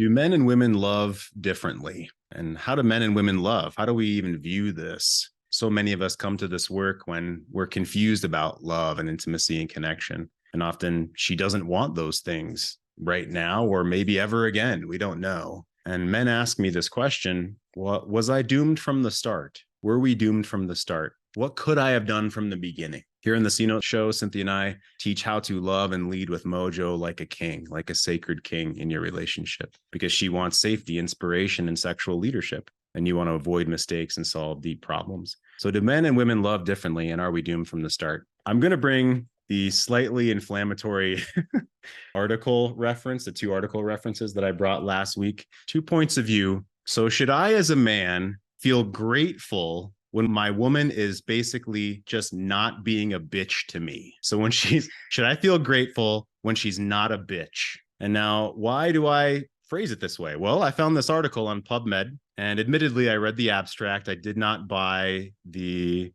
Do men and women love differently? And how do men and women love? How do we even view this? So many of us come to this work when we're confused about love and intimacy and connection. And often she doesn't want those things right now or maybe ever again. We don't know. And men ask me this question: well, was I doomed from the start? Were we doomed from the start? What could I have done from the beginning? Here in the C-Note show, Cynthia and I teach how to love and lead with mojo like a king, like a sacred king in your relationship, because she wants safety, inspiration, and sexual leadership. And you want to avoid mistakes and solve deep problems. So do men and women love differently, and are we doomed from the start? I'm going to bring the slightly inflammatory article reference, the two article references that I brought last week, 2 points of view. So should I, as a man, feel grateful when my woman is basically just not being a bitch to me? So should I feel grateful when she's not a bitch? And now, why do I phrase it this way? Well, I found this article on PubMed, and admittedly, I read the abstract. I did not buy the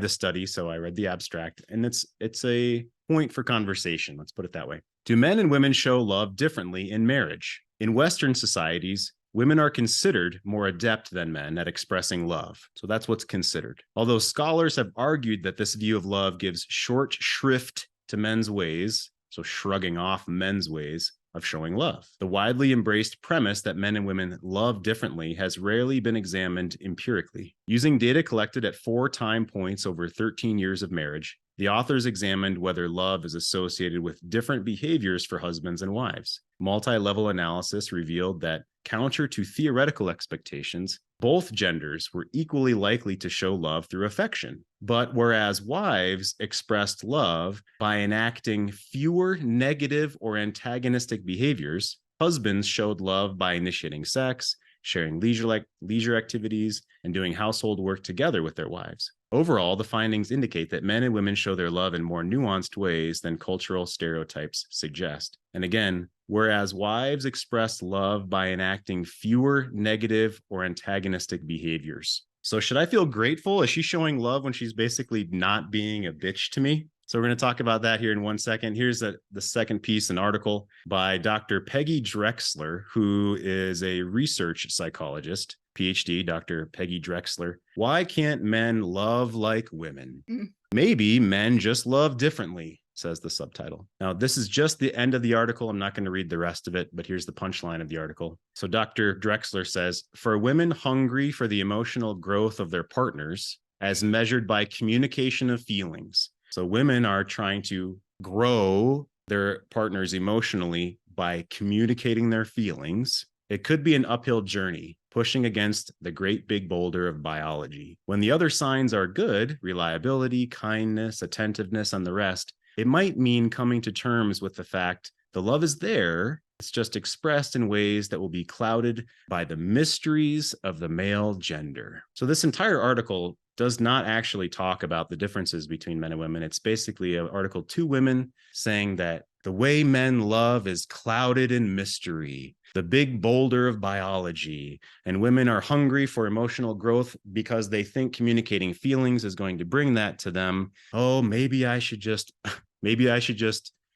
study, so I read the abstract, and it's a point for conversation. Let's put it that way. Do men and women show love differently in marriage? In Western societies, women are considered more adept than men at expressing love. So that's what's considered. Although scholars have argued that this view of love gives short shrift to men's ways, so shrugging off men's ways of showing love. The widely embraced premise that men and women love differently has rarely been examined empirically. Using data collected at 4 time points over 13 years of marriage, the authors examined whether love is associated with different behaviors for husbands and wives. Multi-level analysis revealed that, counter to theoretical expectations, both genders were equally likely to show love through affection. But whereas wives expressed love by enacting fewer negative or antagonistic behaviors, husbands showed love by initiating sex, sharing leisure activities, and doing household work together with their wives. Overall, the findings indicate that men and women show their love in more nuanced ways than cultural stereotypes suggest. And again, whereas wives express love by enacting fewer negative or antagonistic behaviors. So should I feel grateful? Is she showing love when she's basically not being a bitch to me? So we're going to talk about that here in 1 second. Here's the second piece, an article by Dr. Peggy Drexler, who is a research psychologist, PhD, Dr. Peggy Drexler. Why can't men love like women? Maybe men just love differently, says the subtitle. Now, this is just the end of the article. I'm not going to read the rest of it, but here's the punchline of the article. So Dr. Drexler says, for women hungry for the emotional growth of their partners, as measured by communication of feelings. So women are trying to grow their partners emotionally by communicating their feelings. It could be an uphill journey, pushing against the great big boulder of biology. When the other signs are good, reliability, kindness, attentiveness, and the rest, it might mean coming to terms with the fact the love is there. It's just expressed in ways that will be clouded by the mysteries of the male gender. So this entire article does not actually talk about the differences between men and women. It's basically an article to women saying that the way men love is clouded in mystery, the big boulder of biology, and women are hungry for emotional growth because they think communicating feelings is going to bring that to them. Oh, maybe I should just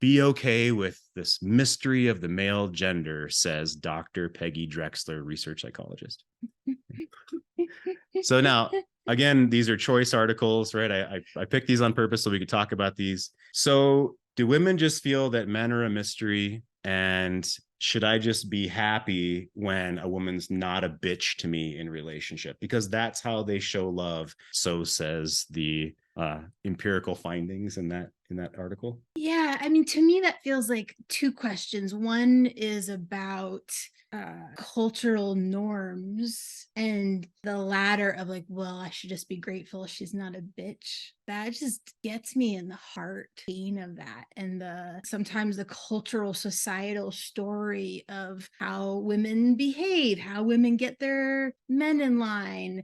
be okay with this mystery of the male gender, says Dr. Peggy Drexler, research psychologist. So now, again, these are choice articles, right? I picked these on purpose so we could talk about these. So do women just feel that men are a mystery? And should I just be happy when a woman's not a bitch to me in relationship? Because that's how they show love. So says the empirical findings in that article. Yeah, I mean, to me, that feels like 2 questions. One is about cultural norms, and the latter of like, well, I should just be grateful she's not a bitch. That just gets me in the heart pain of that, and sometimes the cultural societal story of how women behave, how women get their men in line,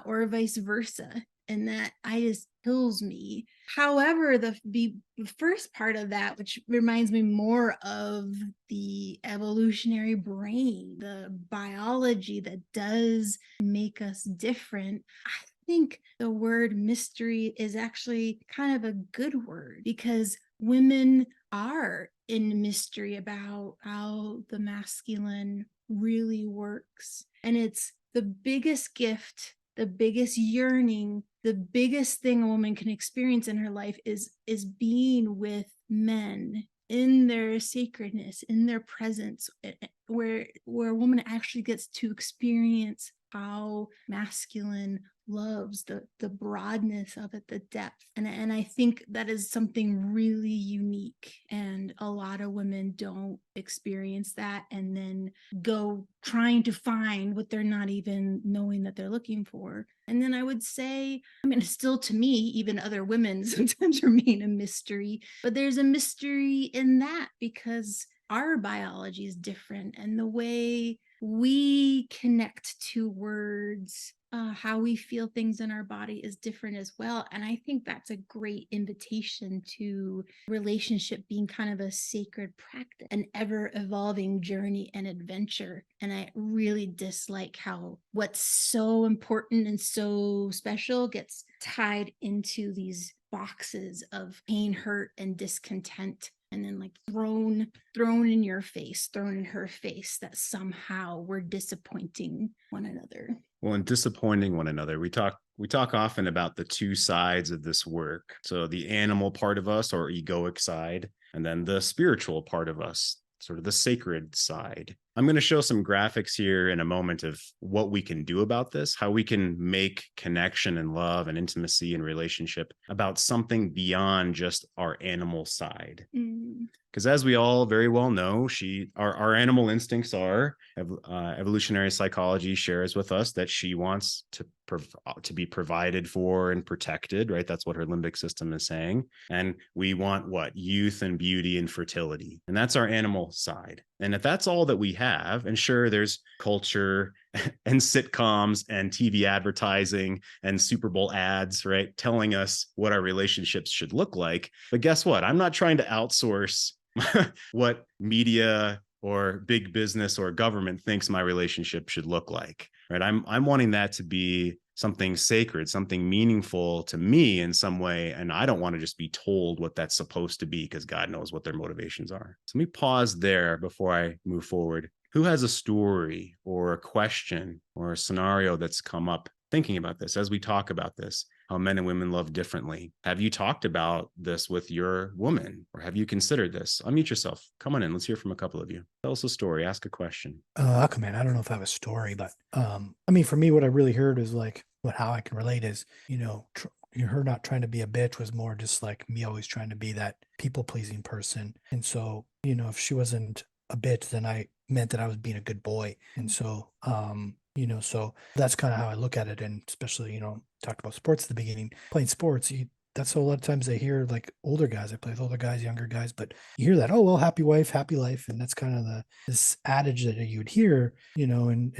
or vice versa. And that just kills me. However, the first part of that, which reminds me more of the evolutionary brain, the biology that does make us different, I think the word mystery is actually kind of a good word, because women are in mystery about how the masculine really works. And it's the biggest gift, the biggest yearning, the biggest thing a woman can experience in her life is being with men in their sacredness, in their presence, where a woman actually gets to experience how masculine loves, the broadness of it, the depth. And I think that is something really unique. And a lot of women don't experience that, and then go trying to find what they're not even knowing that they're looking for. And then I would say, I mean, still to me, even other women sometimes remain a mystery, but there's a mystery in that because our biology is different, and the way we connect to words, how we feel things in our body is different as well. And I think that's a great invitation to relationship being kind of a sacred practice, an ever evolving journey and adventure. And I really dislike how what's so important and so special gets tied into these boxes of pain, hurt, and discontent, and then like thrown in your face, thrown in her face, that somehow we're disappointing one another. Well, and disappointing one another. We talk often about the two sides of this work. So the animal part of us, or egoic side, and then the spiritual part of us, sort of the sacred side. I'm going to show some graphics here in a moment of what we can do about this, how we can make connection and love and intimacy and relationship about something beyond just our animal side. Because as we all very well know, our animal instincts are, evolutionary psychology shares with us that she wants to be provided for and protected, right? That's what her limbic system is saying. And we want what? Youth and beauty and fertility. And that's our animal side. And if that's all that we have, and sure, there's culture and sitcoms and TV advertising and Super Bowl ads, right, telling us what our relationships should look like. But guess what? I'm not trying to outsource what media or big business or government thinks my relationship should look like, right? I'm wanting that to be something sacred, something meaningful to me in some way. And I don't want to just be told what that's supposed to be, because God knows what their motivations are. So let me pause there before I move forward. Who has a story or a question or a scenario that's come up thinking about this as we talk about this, how men and women love differently? Have you talked about this with your woman, or have you considered this? Unmute yourself. Come on in. Let's hear from a couple of you. Tell us a story. Ask a question. I'll come in. I don't know if I have a story, but I mean, for me, what I really heard is like, how I can relate is, her not trying to be a bitch was more just like me always trying to be that people pleasing person. And so, if she wasn't a bitch, then I meant that I was being a good boy. And so, so that's kind of how I look at it. And especially, talked about sports at the beginning, playing sports. That's a lot of times I hear like older guys, I play with older guys, younger guys, but you hear that, oh, well, happy wife, happy life. And that's kind of this adage that you'd hear, and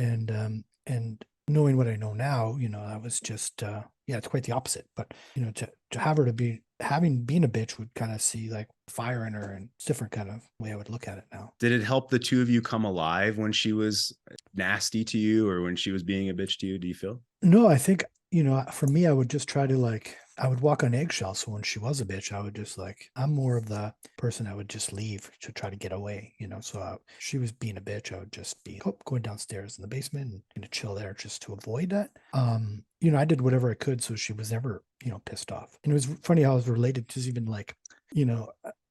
knowing what I know now, I was just, it's quite the opposite. But, to have her to being a bitch would kind of see like fire in her, and it's different kind of way I would look at it now. Did it help the two of you come alive when she was nasty to you, or when she was being a bitch to you? Do you feel? No, I think, for me, I would just try to I would walk on eggshells. So when she was a bitch, I would just I'm more of the person that would just leave to try to get away, so she was being a bitch, I would just be going downstairs in the basement and gonna chill there just to avoid that. I did whatever I could so she was never, pissed off. And it was funny how it was related to even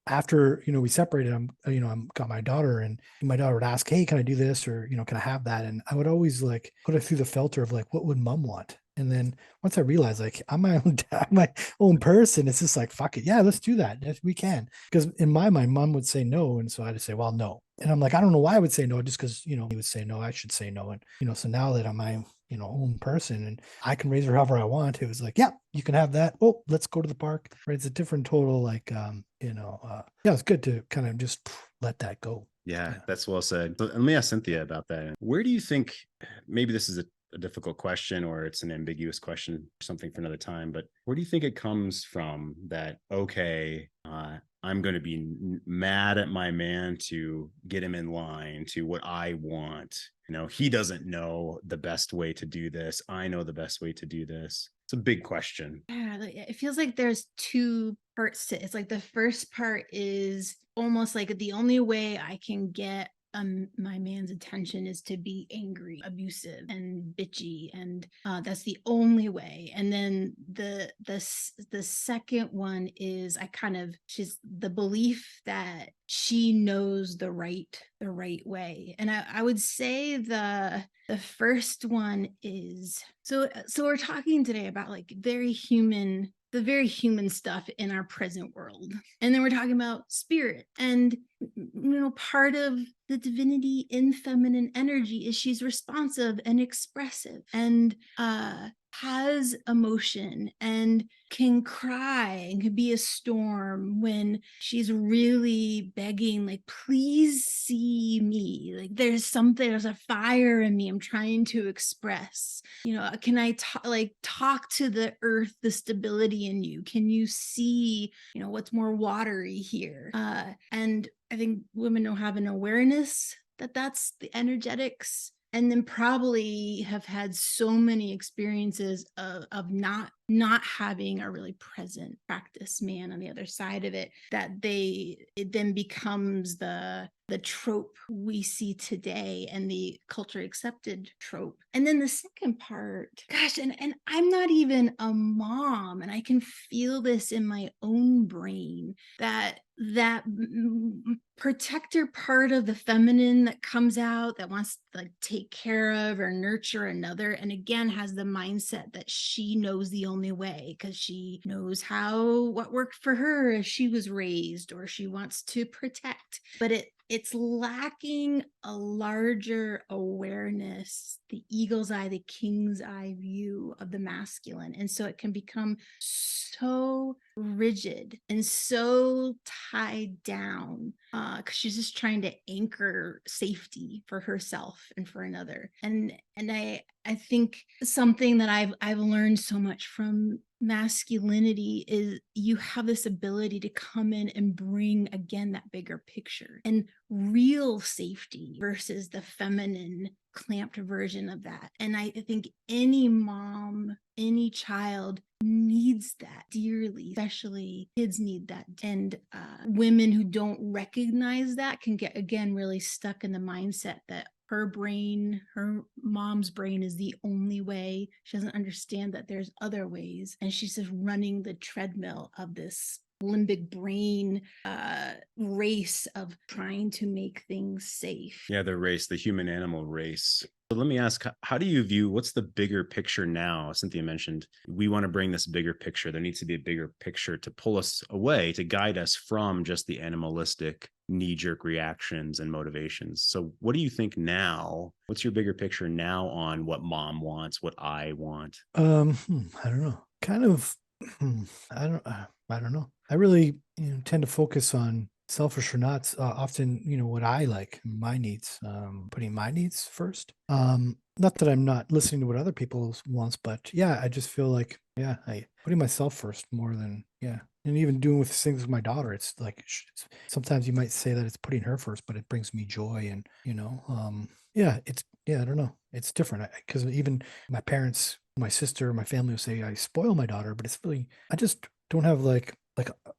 after, we separated, I'm got my daughter, and my daughter would ask, hey, can I do this? Or, can I have that? And I would always put it through the filter of what would mom want? And then once I realized I'm my own dad, my own person, it's just fuck it. Yeah, let's do that. Yes, we can. Because in my mind, mom would say no. And so I had to say, well, no. And I'm I don't know why I would say no, just because, he would say no, I should say no. And, so now that I'm my, own person and I can raise her however I want, it was yeah, you can have that. Oh, let's go to the park. Right. It's a different total, it's good to kind of just let that go. Yeah, that's well said. So let me ask Cynthia about that. Where do you think, maybe this is a a difficult question or it's an ambiguous question, something for another time. But where do you think it comes from that, okay, I'm going to be mad at my man to get him in line to what I want. He doesn't know the best way to do this. I know the best way to do this. It's a big question. Yeah, it feels like there's two parts to it. It's like the first part is almost like the only way I can get my man's attention is to be angry, abusive, and bitchy, and that's the only way. And then the second one is she's the belief that she knows the right way. And I would say the first one is so we're talking today about like the very human stuff in our present world. And then we're talking about spirit. And, part of the divinity in feminine energy is she's responsive and expressive and has emotion and can cry and can be a storm when she's really begging, like, please see me. Like there's a fire in me I'm trying to express. Can I talk to the earth, the stability in you? Can you see, what's more watery here? And I think women don't have an awareness that that's the energetics, and then probably have had so many experiences of not having a really present practice man on the other side of it, that it then becomes the trope we see today and the culture accepted trope. And then the second part, gosh, and I'm not even a mom, and I can feel this in my own brain, that protector part of the feminine that comes out, that wants to take care of or nurture another, and again has the mindset that she knows the only way because she knows what worked for her as she was raised, or she wants to protect, but it's lacking a larger awareness, the eagle's eye, the king's eye view of the masculine. And so it can become so rigid and so tied down because she's just trying to anchor safety for herself and for another. And I think something that I've learned so much from masculinity is you have this ability to come in and bring again that bigger picture and real safety versus the feminine clamped version of that. And I think any mom, any child needs that dearly, especially kids need that. And women who don't recognize that can get, again, really stuck in the mindset that her mom's brain is the only way. She doesn't understand that there's other ways. And she's just running the treadmill of this limbic brain race of trying to make things safe. Yeah, the human animal race. So let me ask, how do you view, what's the bigger picture now? Cynthia mentioned we want to bring this bigger picture. There needs to be a bigger picture to pull us away, to guide us from just the animalistic knee-jerk reactions and motivations. So what do you think now? What's your bigger picture now on what mom wants, what I want? I don't know. Kind of, I don't know. I really tend to focus on selfish or not, often, what I like, my needs, putting my needs first. Not that I'm not listening to what other people wants, but yeah, I just feel like, I putting myself first more than, and even doing with things with my daughter, it's like, sometimes you might say that it's putting her first, but it brings me joy. And, I don't know. It's different because even my parents, my sister, my family will say I spoil my daughter, but it's really, I just don't have like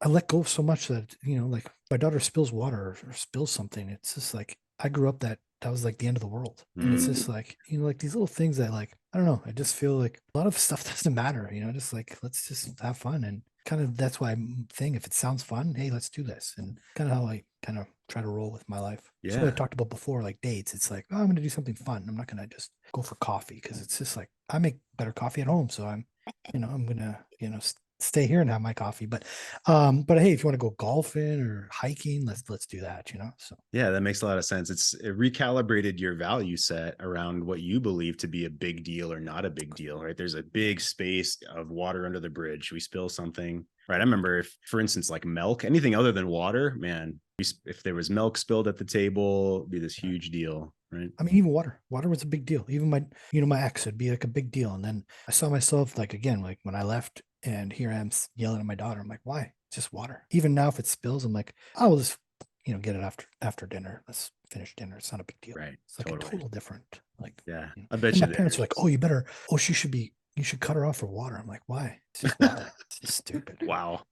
I let go so much that, like my daughter spills water or spills something. It's just like, I grew up that was like the end of the world. And it's just like, like these little things that like, I don't know. I just feel like a lot of stuff doesn't matter, just like, let's just have fun. And kind of, that's why I'm saying, if it sounds fun, hey, let's do this. And kind of how I kind of try to roll with my life. Yeah. So I talked about before, like dates. It's like, I'm going to do something fun. I'm not going to just go for coffee because it's just like, I make better coffee at home. So I'm going to, stay here and have my coffee. But hey, if you want to go golfing or hiking, let's do that, So yeah, that makes a lot of sense. It recalibrated your value set around what you believe to be a big deal or not a big deal, right? There's a big space of water under the bridge. We spill something, right? I remember, if, for instance, like milk, anything other than water, man, if there was milk spilled at the table, it'd be this huge deal. right? I mean, even water was a big deal. Even my ex, it'd be like a big deal. And then I saw myself like, again, like when I left and here I am yelling at my daughter, I'm like, why? It's just water. Even now, if it spills, I'm like, I will just, get it after dinner. Let's finish dinner. It's not a big deal. Right. It's like Totally. a total different, like, Yeah. I bet and you my parents were like, oh, you should cut her off for water. I'm like, why? It's just water. It's just stupid. Wow.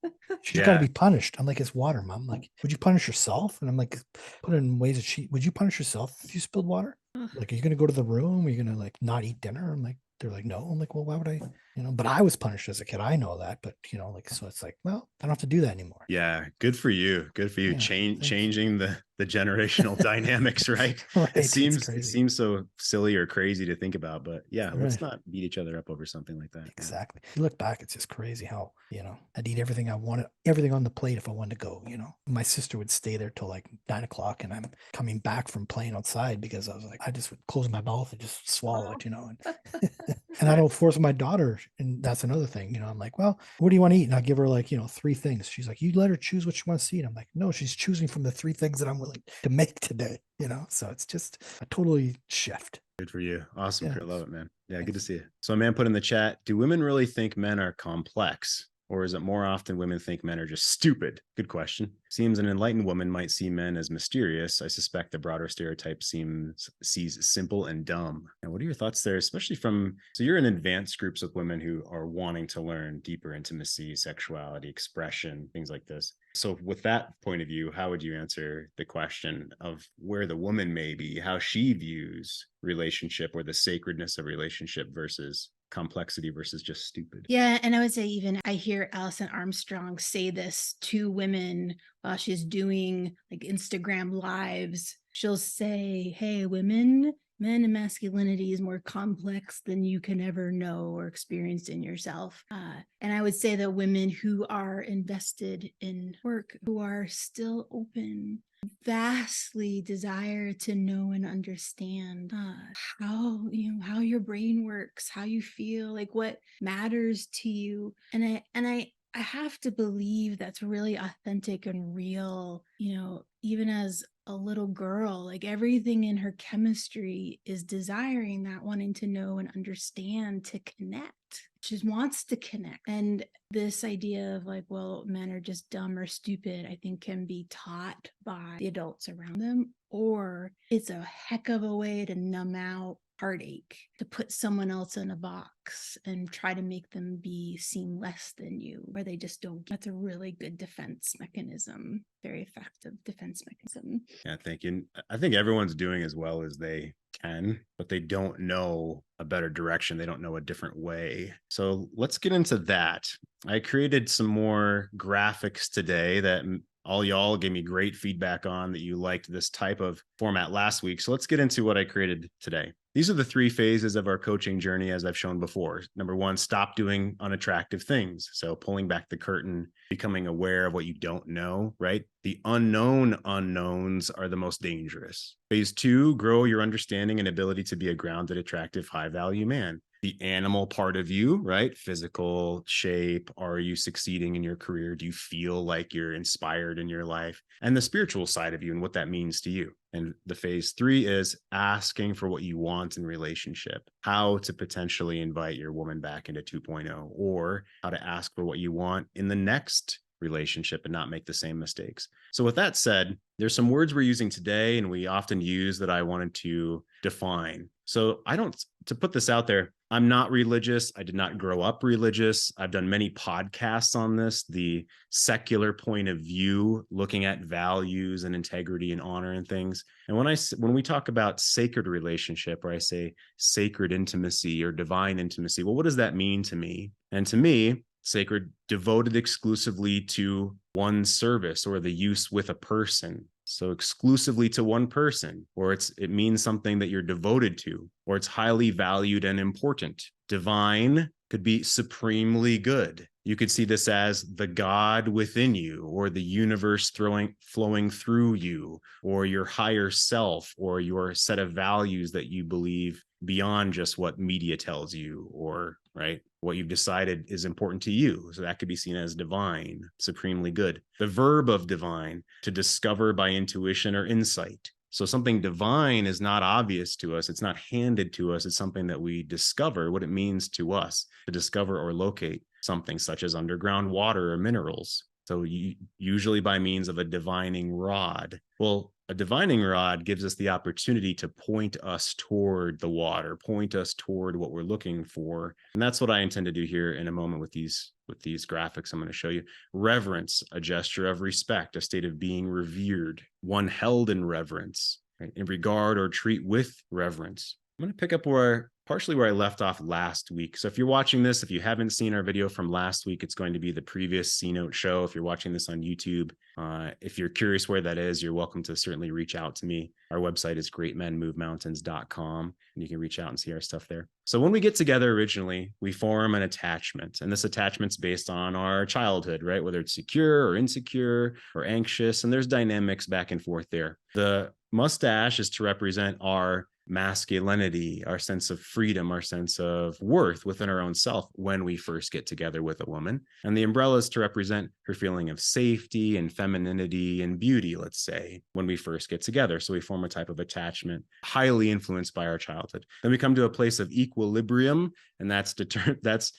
She's got to be punished. I'm like, it's water, Mom. Like, would you punish yourself? And I'm like, put it in ways that would you punish yourself if you spilled water? Like, are you going to go to the room? Are you going to like not eat dinner? I'm like, they're like, no. I'm like, well, why would I? But I was punished as a kid. I know that, but like, so it's like, well, I don't have to do that anymore. Yeah. Good for you. Good for you. Yeah, Changing the generational dynamics, right? Right. It seems crazy. so silly or crazy to think about, but yeah, let's Right. not beat each other up over something like that. Exactly. You look back, it's just crazy how, I'd eat everything I wanted, everything on the plate if I wanted to go, My sister would stay there till like 9 o'clock and I'm coming back from playing outside because I was like, I just would close my mouth and just swallow it, and I don't force my daughter. And that's another thing, I'm like, well, what do you want to eat? And I give her like, 3 things. She's like, you let her choose what she wants to eat. I'm like, no, she's choosing from the 3 things that I'm willing to make today, so it's just a totally shift. Good for you. Awesome. Yeah. I love it, man. Yeah, Thanks. good to see you. So a man put in the chat, do women really think men are complex? Or is it more often women think men are just stupid? Good question. Seems an enlightened woman might see men as mysterious. I suspect the broader stereotype sees simple and dumb. And what are your thoughts there, especially so you're in advanced groups with women who are wanting to learn deeper intimacy, sexuality, expression, things like this. So with that point of view, how would you answer the question of where the woman may be, how she views relationship or the sacredness of relationship versus complexity versus just stupid? Yeah. And I would say even I hear Alison Armstrong say this to women while she's doing like Instagram lives. She'll say, hey, men and masculinity is more complex than you can ever know or experience in yourself. And I would say that women who are invested in work, who are still open, vastly desire to know and understand how your brain works, how you feel, like what matters to you. And I have to believe that's really authentic and real, even as a little girl, like everything in her chemistry is desiring that, wanting to know and understand, to connect. She wants to connect. And this idea of like, well, men are just dumb or stupid, I think can be taught by the adults around them, or it's a heck of a way to numb out heartache, to put someone else in a box and try to make them be seen less than you, where they just don't. That's a really good defense mechanism, very effective defense mechanism. Yeah, thank you. I think everyone's doing as well as they can, but they don't know a better direction. They don't know a different way. So let's get into that. I created some more graphics today that all y'all gave me great feedback on, that you liked this type of format last week. So let's get into what I created today. These are the 3 phases of our coaching journey, as I've shown before. Number 1, stop doing unattractive things. So pulling back the curtain, becoming aware of what you don't know, right? The unknown unknowns are the most dangerous. Phase 2, grow your understanding and ability to be a grounded, attractive, high-value man. The animal part of you, right? Physical shape. Are you succeeding in your career? Do you feel like you're inspired in your life? And the spiritual side of you and what that means to you. And the phase 3 is asking for what you want in relationship, how to potentially invite your woman back into 2.0, or how to ask for what you want in the next relationship and not make the same mistakes. So with that said, there's some words we're using today and we often use that I wanted to define. So to put this out there, I'm not religious. I did not grow up religious. I've done many podcasts on this, the secular point of view, looking at values and integrity and honor and things. And when we talk about sacred relationship, or I say sacred intimacy or divine intimacy, well, what does that mean to me? And to me, sacred, devoted exclusively to one service or the use with a person. So exclusively to one person, or it means something that you're devoted to, or it's highly valued and important. Divine could be supremely good. You could see this as the God within you, or the universe flowing through you, or your higher self, or your set of values that you believe beyond just what media tells you, or right, what you've decided is important to you. So that could be seen as divine, supremely good. The verb of divine, to discover by intuition or insight. So something divine is not obvious to us. It's not handed to us. It's something that we discover what it means to us to discover or locate something such as underground water or minerals. So usually by means of a divining rod. Well, a divining rod gives us the opportunity to point us toward the water, point us toward what we're looking for. And that's what I intend to do here in a moment with these graphics I'm going to show you. Reverence, a gesture of respect, a state of being revered, one held in reverence, right? In regard or treat with reverence. I'm going to pick up partially where I left off last week. So if you're watching this, if you haven't seen our video from last week, it's going to be the previous C Note show. If you're watching this on YouTube, if you're curious where that is, you're welcome to certainly reach out to me. Our website is greatmenmovemountains.com, and you can reach out and see our stuff there. So when we get together originally, we form an attachment, and this attachment's based on our childhood, right? Whether it's secure or insecure or anxious, and there's dynamics back and forth there. The mustache is to represent our masculinity, our sense of freedom, our sense of worth within our own self when we first get together with a woman. And the umbrella is to represent her feeling of safety and femininity and beauty, let's say, when we first get together. So we form a type of attachment highly influenced by our childhood. Then we come to a place of equilibrium, and that's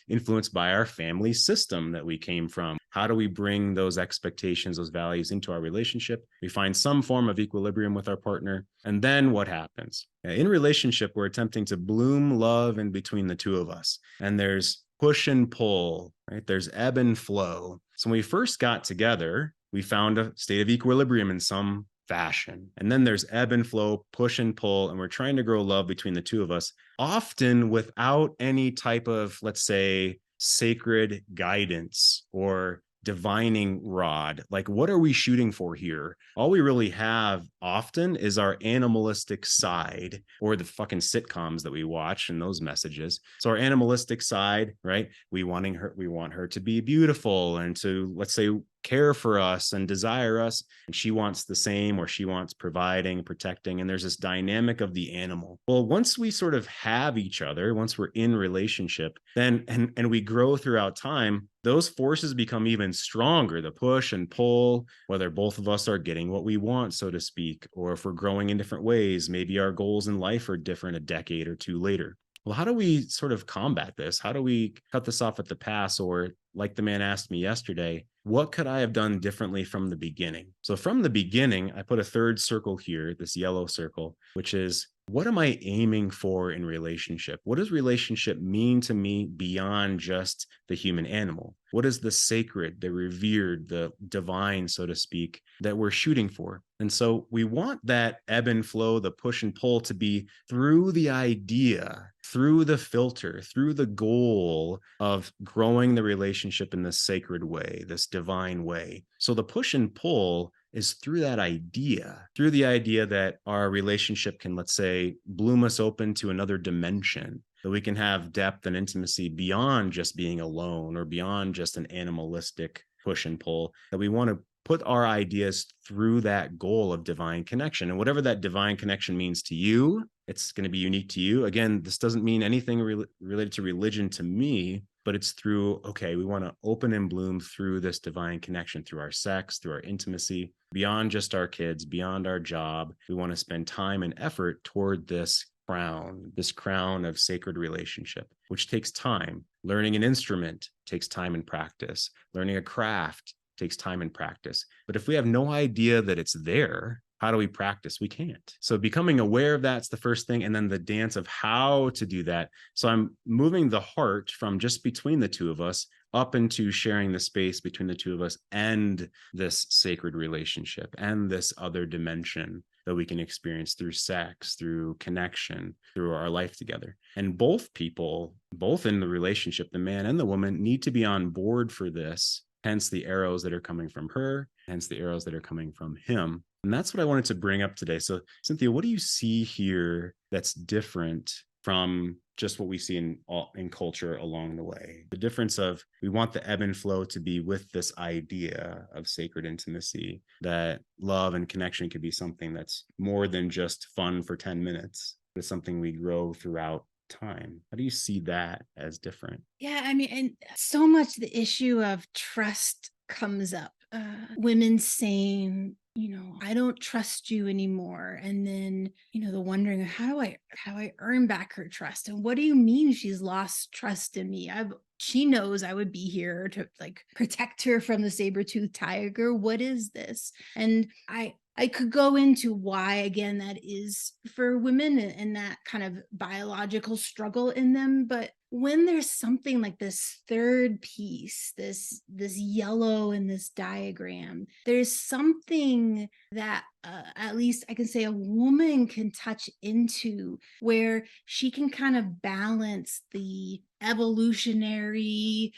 influenced by our family system that we came from. How do we bring those expectations, those values into our relationship? We find some form of equilibrium with our partner. And then what happens? In relationship, we're attempting to bloom love in between the two of us. And there's push and pull, right? There's ebb and flow. So when we first got together, we found a state of equilibrium in some fashion. And then there's ebb and flow, push and pull, and we're trying to grow love between the two of us, often without any type of, let's say, sacred guidance or divining rod. Like, what are we shooting for here? All we really have often is our animalistic side, or the fucking sitcoms that we watch and those messages. So our animalistic side, right? We want her to be beautiful and to, let's say, care for us and desire us. And she wants the same, or she wants providing, protecting. And there's this dynamic of the animal. Well, once we sort of have each other, once we're in relationship, then and we grow throughout time, those forces become even stronger. The push and pull, whether both of us are getting what we want, so to speak, or if we're growing in different ways, maybe our goals in life are different a decade or two later. Well, how do we sort of combat this? How do we cut this off at the pass? Or, like the man asked me yesterday, what could I have done differently from the beginning? So from the beginning, I put a third circle here, this yellow circle, which is, what am I aiming for in relationship? What does relationship mean to me beyond just the human animal? What is the sacred, the revered, the divine, so to speak, that we're shooting for? And so we want that ebb and flow, the push and pull, to be through the idea, through the filter, through the goal of growing the relationship in this sacred way, this divine way. So the push and pull is through that idea, through the idea that our relationship can, let's say, bloom us open to another dimension, that we can have depth and intimacy beyond just being alone or beyond just an animalistic push and pull, that we want to put our ideas through that goal of divine connection. And whatever that divine connection means to you, it's going to be unique to you. Again, this doesn't mean anything related to religion to me, but it's through, okay, we want to open and bloom through this divine connection, through our sex, through our intimacy, beyond just our kids, beyond our job. We want to spend time and effort toward this crown of sacred relationship, which takes time. Learning an instrument takes time and practice. Learning a craft takes time and practice. But if we have no idea that it's there, how do we practice? We can't. So becoming aware of that's the first thing. And then the dance of how to do that. So I'm moving the heart from just between the two of us up into sharing the space between the two of us and this sacred relationship and this other dimension that we can experience through sex, through connection, through our life together. And both people, both in the relationship, the man and the woman, need to be on board for this. Hence the arrows that are coming from her, hence the arrows that are coming from him. And that's what I wanted to bring up today. So, Cynthia, what do you see here that's different from just what we see in culture along the way? The difference of, we want the ebb and flow to be with this idea of sacred intimacy, that love and connection could be something that's more than just fun for 10 minutes. It's something we grow throughout time. How do you see that as different? Yeah, I mean, and so much the issue of trust comes up. Women saying, I don't trust you anymore. And then, the wondering, how do I earn back her trust? And what do you mean she's lost trust in me? She knows I would be here to like protect her from the saber-toothed tiger. What is this? And I could go into why, again, that is for women and that kind of biological struggle in them. But when there's something like this third piece, this yellow in this diagram, there's something that at least I can say a woman can touch into, where she can kind of balance the evolutionary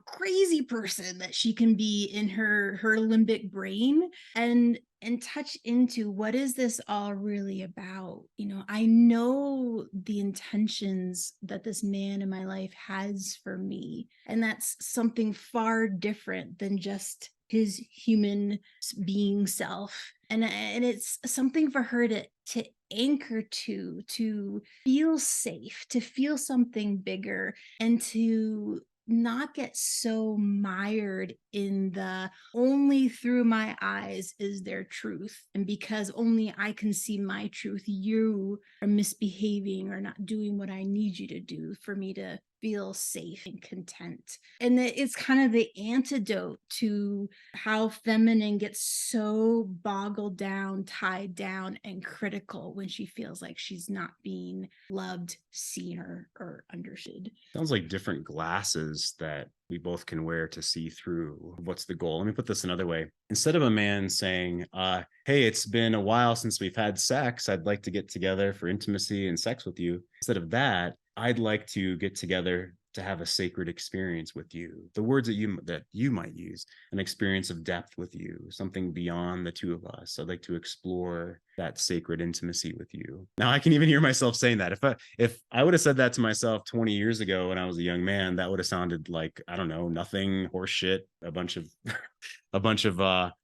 crazy person that she can be in her limbic brain, and touch into, what is this all really about? I know the intentions that this man in my life has for me, and that's something far different than just his human being self. And it's something for her to anchor to feel safe, to feel something bigger, and to not get so mired in the only through my eyes is there truth, and because only I can see my truth, you are misbehaving or not doing what I need you to do for me to feel safe and content. And it's kind of the antidote to how feminine gets so boggled down, tied down, and critical when she feels like she's not being loved, seen, or understood. Sounds like different glasses that we both can wear to see through. What's the goal? Let me put this another way. Instead of a man saying, hey, it's been a while since we've had sex, I'd like to get together for intimacy and sex with you. Instead of that, I'd like to get together to have a sacred experience with you. The words that you might use, an experience of depth with you, something beyond the two of us. I'd like to explore that sacred intimacy with you. Now I can even hear myself saying that. If I would have said that to myself 20 years ago when I was a young man, that would have sounded like, I don't know, nothing, horse shit, a bunch of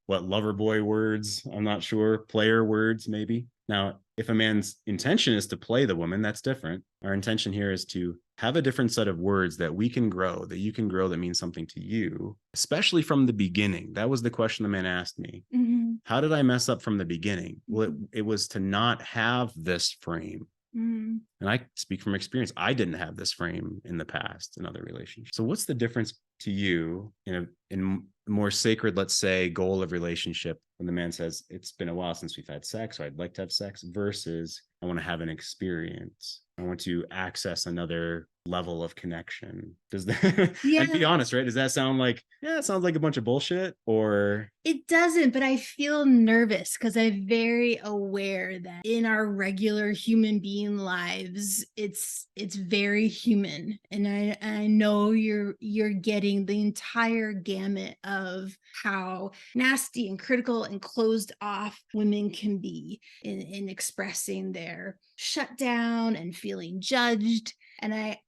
what, lover boy words, I'm not sure, player words maybe. Now, if a man's intention is to play the woman, that's different. Our intention here is to have a different set of words that we can grow, that you can grow, that means something to you, especially from the beginning. That was the question the man asked me. Mm-hmm. How did I mess up from the beginning? Well, it was to not have this frame. Mm-hmm. And I speak from experience. I didn't have this frame in the past in other relationships. So what's the difference to you in a more sacred, let's say, goal of relationship, when the man says, it's been a while since we've had sex, or I'd like to have sex, versus I want to have an experience. I want to access another level of connection. Does that, yeah. And be honest, right? Does that sound like, it sounds like a bunch of bullshit? Or it doesn't, but I feel nervous because I'm very aware that in our regular human being lives, it's very human. And I know you're getting the entire gamut of how nasty and critical and closed off women can be in expressing their shutdown and feeling judged. And I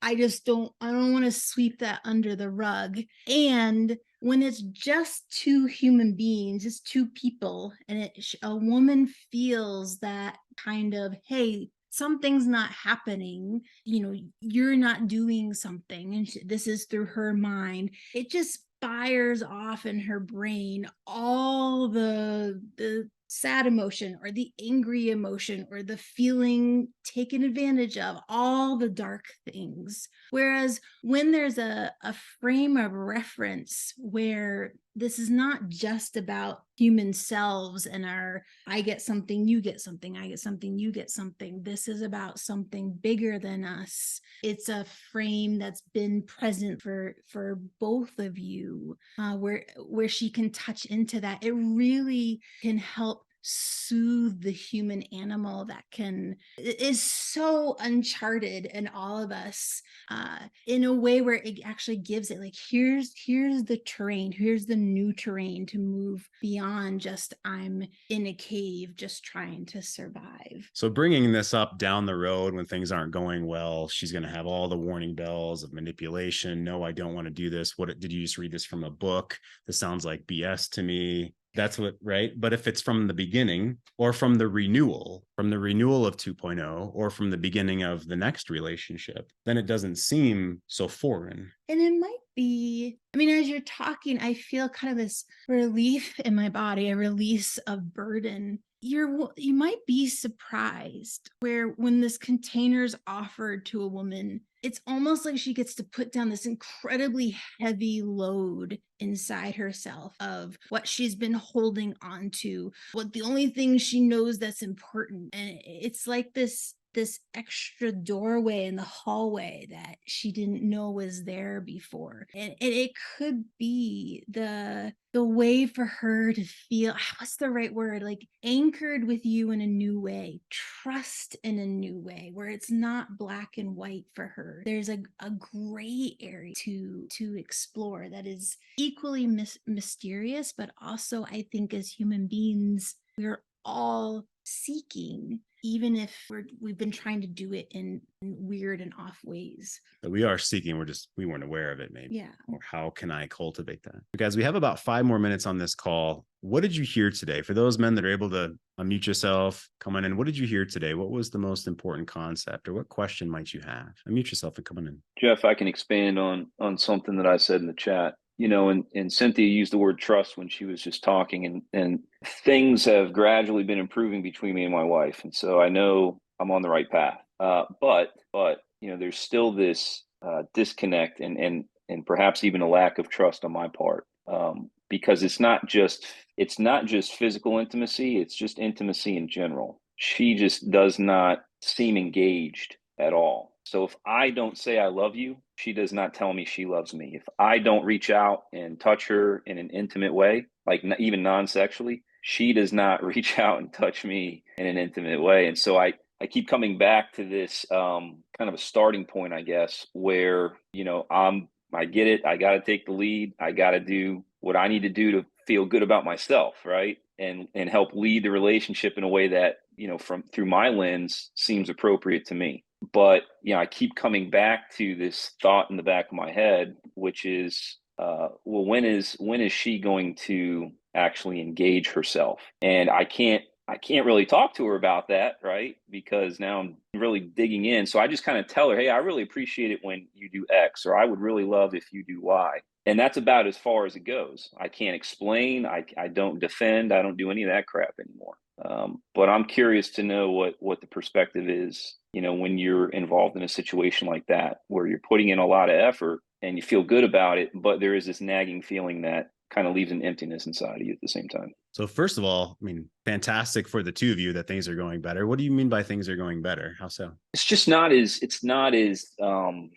don't want to sweep that under the rug. And when it's just two human beings, just two people, and a woman feels that kind of, hey, something's not happening, you're not doing something, and this is through her mind, it just fires off in her brain all the sad emotion or the angry emotion or the feeling taken advantage of, all the dark things. Whereas when there's a frame of reference where this is not just about human selves and I get something, you get something, I get something, you get something. This is about something bigger than us. It's a frame that's been present for both of you, where she can touch into that. It really can help soothe the human animal that is so uncharted in all of us, in a way where it actually gives it like, here's the terrain, here's the new terrain to move beyond just I'm in a cave just trying to survive. So bringing this up down the road when things aren't going well, she's going to have all the warning bells of manipulation. No, I don't want to do this. What did you just read this from a book? This sounds like BS to me. That's what, right? But if it's from the beginning, or from the renewal of 2.0, or from the beginning of the next relationship, then it doesn't seem so foreign. And it might as you're talking, I feel kind of this relief in my body, a release of burden. You might be surprised where when this container is offered to a woman, it's almost like she gets to put down this incredibly heavy load inside herself of what she's been holding on to, what the only thing she knows that's important. And it's like this extra doorway in the hallway that she didn't know was there before. And it could be the way for her to feel, what's the right word, like anchored with you in a new way, trust in a new way, where it's not black and white for her. There's a gray area to explore that is equally mysterious, but also I think as human beings, we're all seeking, even if we've been trying to do it in weird and off ways. But we are seeking, we weren't aware of it, maybe. Yeah. Or how can I cultivate that? Guys, we have about 5 more minutes on this call. What did you hear today? For those men that are able to unmute yourself, come on in. What did you hear today? What was the most important concept, or what question might you have? Unmute yourself and come on in. Jeff, I can expand on something that I said in the chat. And Cynthia used the word trust when she was just talking, and things have gradually been improving between me and my wife. And so I know I'm on the right path. But there's still this disconnect and perhaps even a lack of trust on my part. Because it's not just physical intimacy, it's just intimacy in general. She just does not seem engaged at all. So if I don't say I love you, she does not tell me she loves me. If I don't reach out and touch her in an intimate way, like even non-sexually, she does not reach out and touch me in an intimate way. And so I keep coming back to this kind of a starting point, I guess, where, I get it. I got to take the lead. I got to do what I need to do to feel good about myself, right? And help lead the relationship in a way that, through my lens seems appropriate to me. But, I keep coming back to this thought in the back of my head, which is, when is she going to actually engage herself? And I can't really talk to her about that, right? Because now I'm really digging in. So I just kind of tell her, hey, I really appreciate it when you do X, or I would really love if you do Y. And that's about as far as it goes. I can't explain. I don't defend. I don't do any of that crap anymore. But I'm curious to know what the perspective is, when you're involved in a situation like that, where you're putting in a lot of effort and you feel good about it, but there is this nagging feeling that kind of leaves an emptiness inside of you at the same time. So first of all, fantastic for the two of you that things are going better. What do you mean by things are going better? How so? It's not as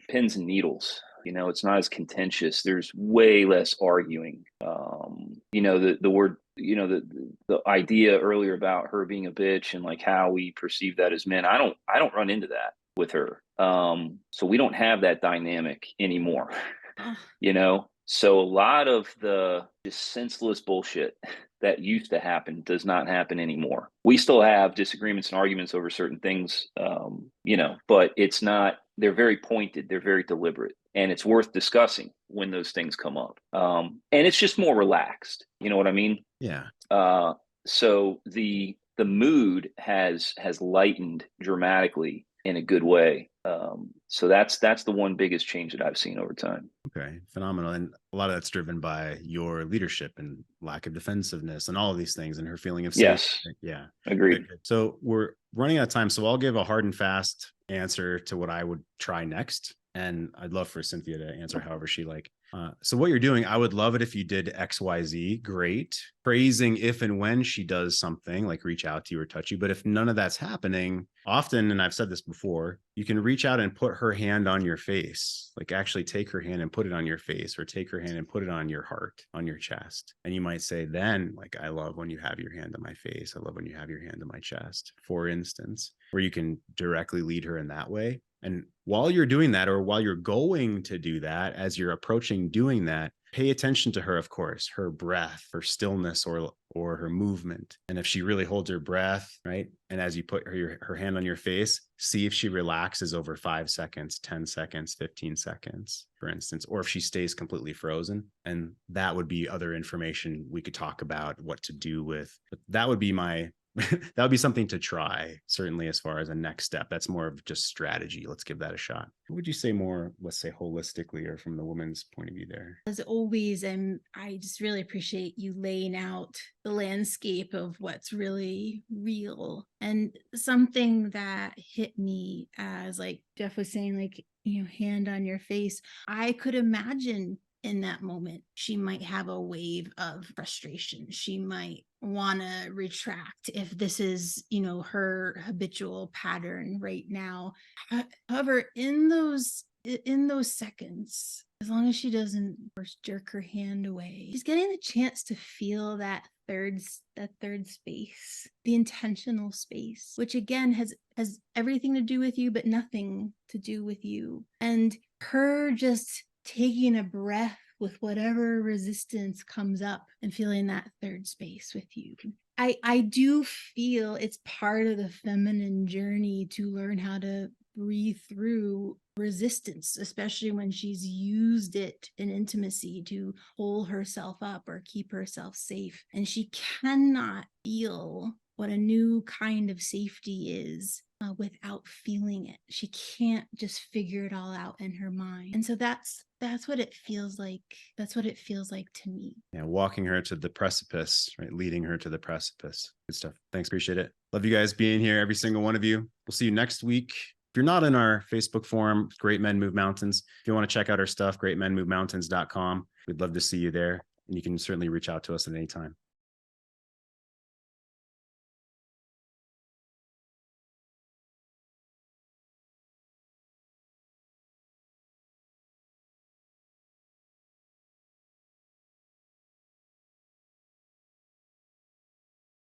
pins and needles. It's not as contentious. There's way less arguing. The word, the idea earlier about her being a bitch and like how we perceive that as men. I don't run into that with her. So we don't have that dynamic anymore. So a lot of the just senseless bullshit that used to happen does not happen anymore. We still have disagreements and arguments over certain things, but it's not, they're very pointed, they're very deliberate, and it's worth discussing when those things come up. And it's just more relaxed. You know what I mean? Yeah. So the mood has lightened dramatically in a good way. So that's the one biggest change that I've seen over time. Okay, phenomenal. And a lot of that's driven by your leadership and lack of defensiveness and all of these things, and her feeling of safety. Yes. Yeah. Agreed. Good. So we're running out of time. So I'll give a hard and fast answer to what I would try next. And I'd love for Cynthia to answer however she like. So what you're doing, I would love it if you did XYZ. Great. Praising if and when she does something like reach out to you or touch you. But if none of that's happening, often, and I've said this before, you can reach out and put her hand on your face, like actually take her hand and put it on your face, or take her hand and put it on your heart, on your chest. And you might say, then, like, I love when you have your hand on my face. I love when you have your hand on my chest, for instance, where you can directly lead her in that way. And while you're doing that, or while you're going to do that, as you're approaching doing that, pay attention to her, of course, her breath, her stillness, or her movement. And if she really holds her breath, right? And as you put her hand on your face, see if she relaxes over 5 seconds, 10 seconds, 15 seconds, for instance, or if she stays completely frozen. And that would be other information we could talk about what to do with. But that would be my that would be something to try, certainly as far as a next step. That's more of just strategy. Let's give that a shot. What would you say more, let's say holistically or from the woman's point of view there? As always, I just really appreciate you laying out the landscape of what's really real. And something that hit me, as like Jeff was saying, like, hand on your face, I could imagine in that moment, she might have a wave of frustration. She might want to retract if this is, her habitual pattern right now. However, in those seconds, as long as she doesn't first jerk her hand away, she's getting the chance to feel that third space, the intentional space, which again has everything to do with you, but nothing to do with you. And her just taking a breath with whatever resistance comes up and feeling that third space with you. I do feel it's part of the feminine journey to learn how to breathe through resistance, especially when she's used it in intimacy to hold herself up or keep herself safe. And she cannot feel what a new kind of safety is without feeling it. She can't just figure it all out in her mind. And so that's what it feels like. That's what it feels like to me. Yeah, walking her to the precipice, right? Leading her to the precipice. Good stuff. Thanks. Appreciate it. Love you guys being here, every single one of you. We'll see you next week. If you're not in our Facebook forum, Great Men Move Mountains, if you want to check out our stuff, greatmenmovemountains.com. We'd love to see you there. And you can certainly reach out to us at any time.